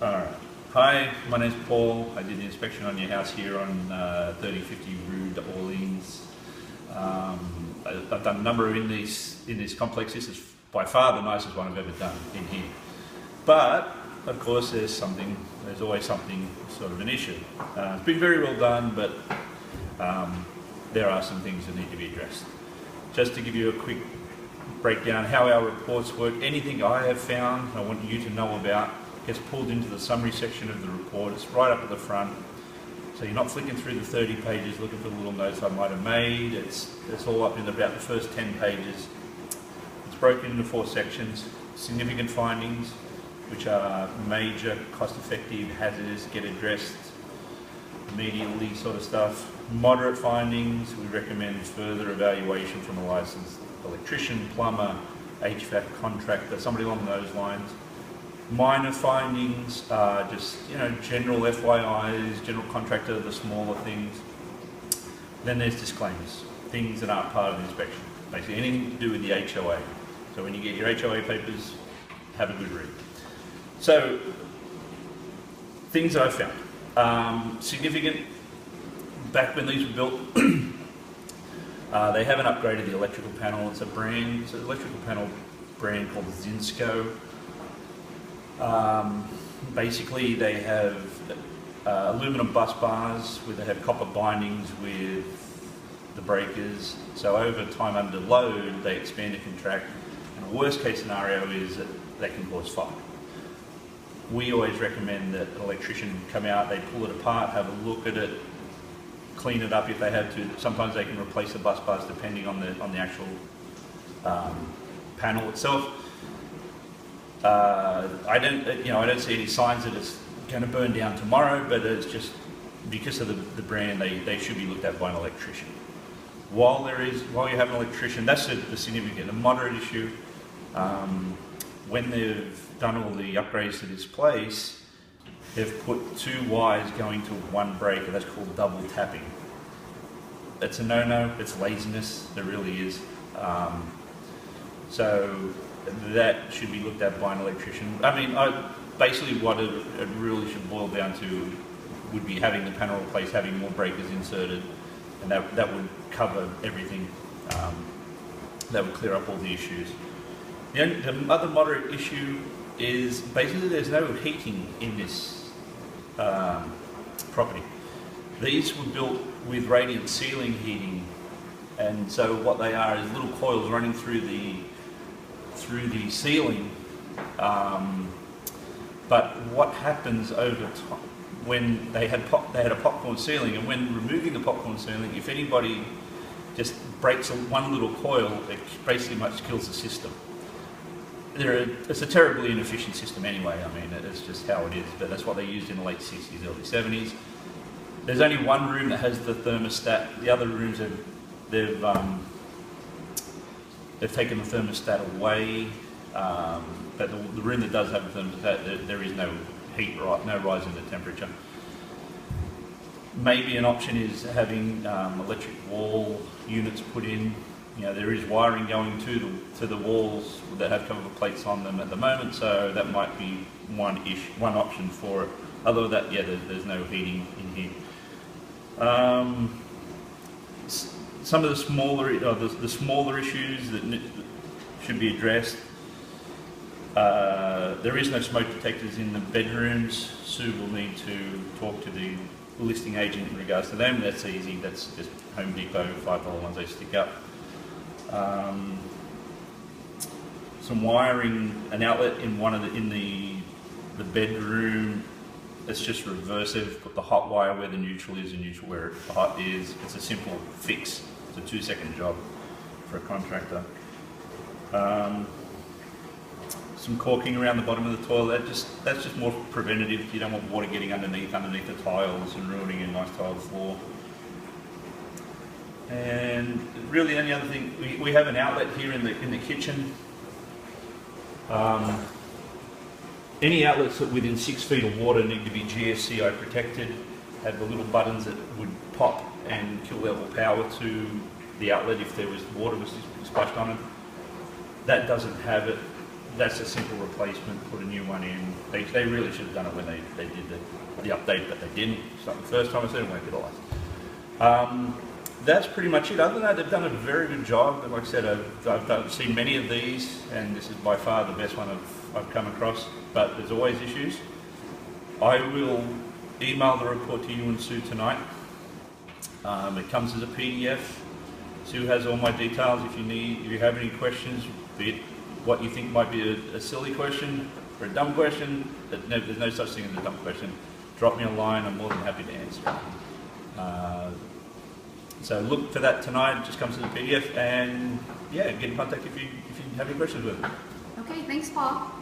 Alright. Hi, my name's Paul. I did the inspection on your house here on 3050 Rue Dorleans. I've done a number in this complex. This is by far the nicest one I've ever done in here. But, of course, there's always something, sort of an issue. It's been very well done, but there are some things that need to be addressed. Just to give you a quick breakdown how our reports work, anything I have found, I want you to know about, gets pulled into the summary section of the report. It's right up at the front, so you're not flicking through the 30 pages looking for the little notes I might have made. It's all up in about the first 10 pages. It's broken into 4 sections. Significant findings, which are major, cost-effective hazards, get addressed immediately sort of stuff. Moderate findings, we recommend further evaluation from a licensed electrician, plumber, HVAC contractor, somebody along those lines. Minor findings are just, general FYIs, general contractor, the smaller things. Then there's disclaimers, things that aren't part of the inspection. Basically anything to do with the HOA. So when you get your HOA papers, have a good read. So, things that I found. Significant, back when these were built, they haven't upgraded the electrical panel. It's an electrical panel brand called Zinsco. Basically, they have aluminum bus bars where they have copper bindings with the breakers. So over time under load, they expand and contract. And the worst case scenario is that they can cause fire. We always recommend that an electrician come out, they pull it apart, have a look at it, clean it up if they have to. Sometimes they can replace the bus bars depending on the actual panel itself. I don't see any signs that it's going to burn down tomorrow, but it's just because of the brand, they should be looked at by an electrician. While you have an electrician, that's the significant, a moderate issue. When they've done all the upgrades to this place, they've put 2 wires going to 1 breaker. That's called double tapping. It's a no-no. It's laziness. There really is. So that should be looked at by an electrician. I mean, basically what it really should boil down to would be having the panel replaced, having more breakers inserted, and that would cover everything. That would clear up all the issues. The other moderate issue is basically there's no heating in this property. These were built with radiant ceiling heating, and so what they are is little coils running through the ceiling. But what happens over time when they had a popcorn ceiling, and when removing the popcorn ceiling, if anybody just breaks one little coil, it basically much kills the system. It's a terribly inefficient system anyway. I mean, it's just how it is, but that's what they used in the late 60s, early 70s. There's only one room that has the thermostat. The other rooms they've taken the thermostat away, but the room that does have the thermostat, there is no heat, no rise in the temperature. Maybe an option is having electric wall units put in. There is wiring going to the walls that have cover plates on them at the moment, so that might be one option for it. Other than that, yeah, there's no heating in here. Some of the smaller issues that should be addressed. There is no smoke detectors in the bedrooms. Sue will need to talk to the listing agent in regards to them. That's easy. That's just Home Depot $5 ones they stick up. Some wiring, an outlet in the bedroom. It's just reversive. Put the hot wire where the neutral is and neutral where the hot is. It's a simple fix. It's a 2-second job for a contractor. Some caulking around the bottom of the toilet. That's just more preventative. You don't want water getting underneath the tiles and ruining a nice tiled floor. And really, the only other thing, we have an outlet here in the kitchen. Any outlets that within 6 feet of water need to be GFCI protected. Have the little buttons that would pop and kill level power to the outlet if there was water was splashed on it. That doesn't have it. that's a simple replacement, put a new one in. They really should have done it when they did the update, but they didn't. It's not the first time I said it, won't be the last. That's pretty much it. Other than that, they've done a very good job. Like I said, I've seen many of these, and this is by far the best one I've come across, but there's always issues. I will email the report to you and Sue tonight. It comes as a PDF. Sue has all my details. If you have any questions, be it what you think might be a silly question or a dumb question, there's no such thing as a dumb question. Drop me a line. I'm more than happy to answer. So look for that tonight. It just comes as a PDF, and yeah, get in contact if you have any questions with it. Okay, thanks, Paul.